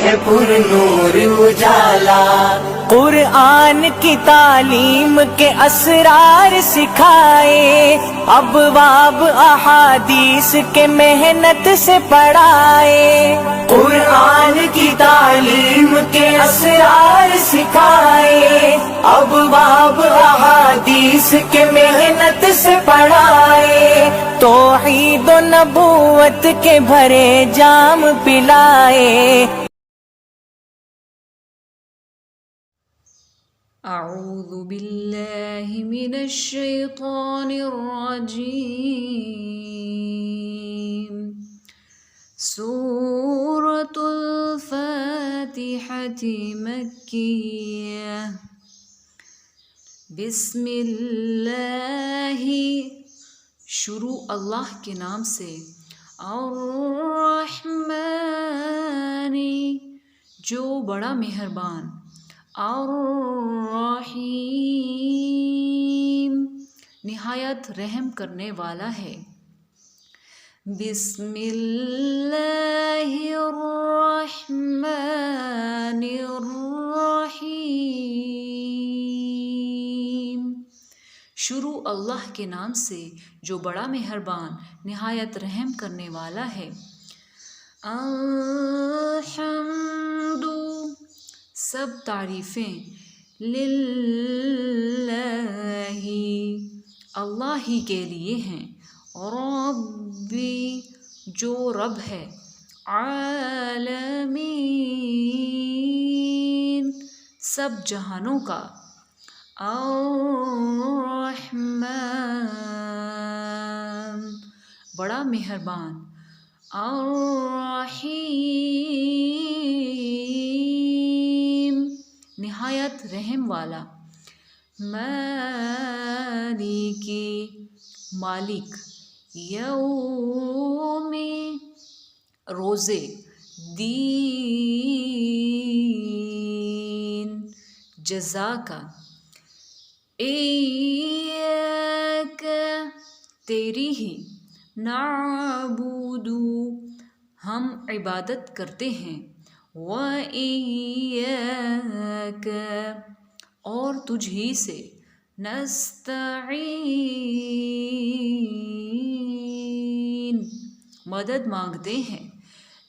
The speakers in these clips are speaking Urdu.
ہے پر نور اجالا، قرآن کی تعلیم کے اسرار سکھائے، ابواب احادیث کے محنت سے پڑھائے، قرآن کی تعلیم کے اسرار سکھائے، ابواب احادیث کے محنت سے پڑھائے، توحید و نبوت کے بھرے جام پلائے۔ اعوذ باللہ من الشیطان الرجیم۔ سورۃ الفاتحۃ مکیہ۔ بسم اللہ، شروع اللہ کے نام سے، الرحمن، جو بڑا مہربان، الرحیم، نہایت رحم کرنے والا ہے۔ بسم اللہ الرحمن الرحیم، شروع اللہ کے نام سے جو بڑا مہربان نہایت رحم کرنے والا ہے۔ الحمد، سب تعریفیں، للہ، اللہ ہی کے لیے ہیں، ربی، جو رب ہے، عالمین، سب جہانوں کا، الرحمن، بڑا مہربان، الرحیم، نہایت رحم والا، مالکی، مالک، یوم، روزے، دین، جزا کا، ایاک، تیری ہی، نعبد، ہم عبادت کرتے ہیں، وَإِيَّاكَ، اور تجھ ہی سے، نستعین، مدد مانگتے ہیں،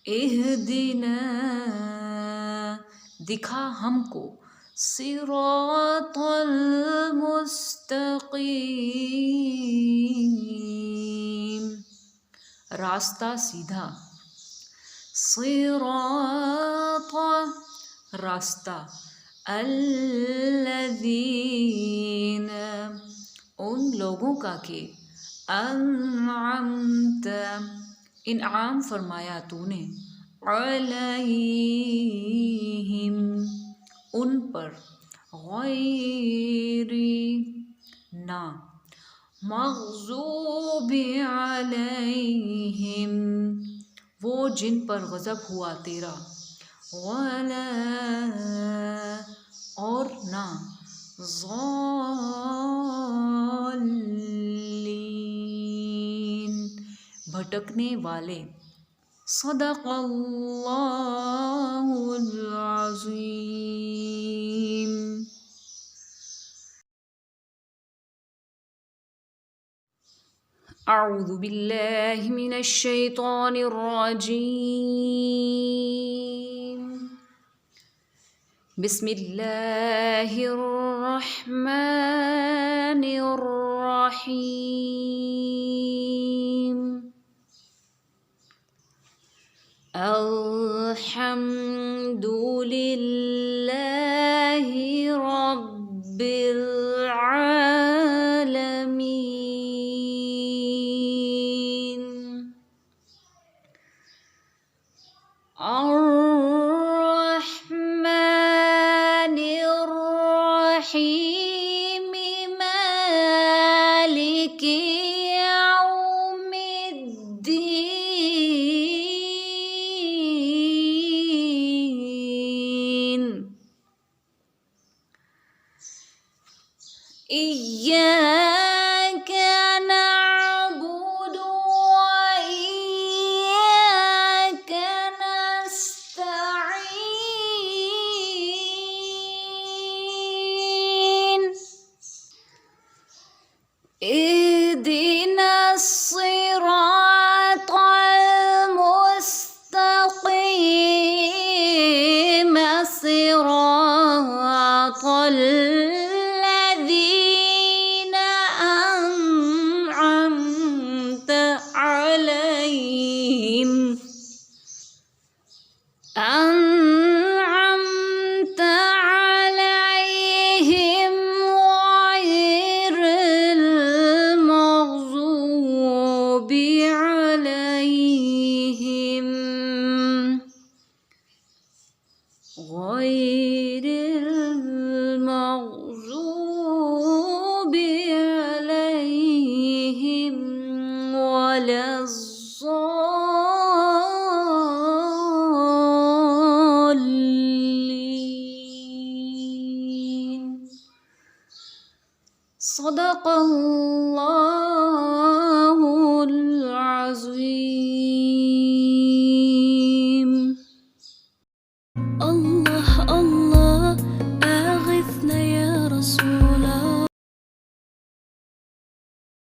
اہدنا، دکھا ہم کو، صراط المستقیم، راستہ سیدھا، صراط، راستہ، الذین، ان لوگوں کا کہ، انعمت، انعام فرمایا تو نے، علیہم، ان پر، غیر، نہ، مغضوب علیہم، وہ جن پر غضب ہوا تیرا، ولا، اور نہ، ضالین، بھٹکنے والے۔ صدق اللہ العظیم۔ اعوذ باللہ من الشیطان الرجیم۔ بسم اللہ الرحمن الرحیم۔ الحمد للہ رب العالمین، الرحمن الرحیم، مالک یوم الدین، إياك نعبد وإياك نستعين، غير المغضوب عليهم ولا الضالين. صدق الله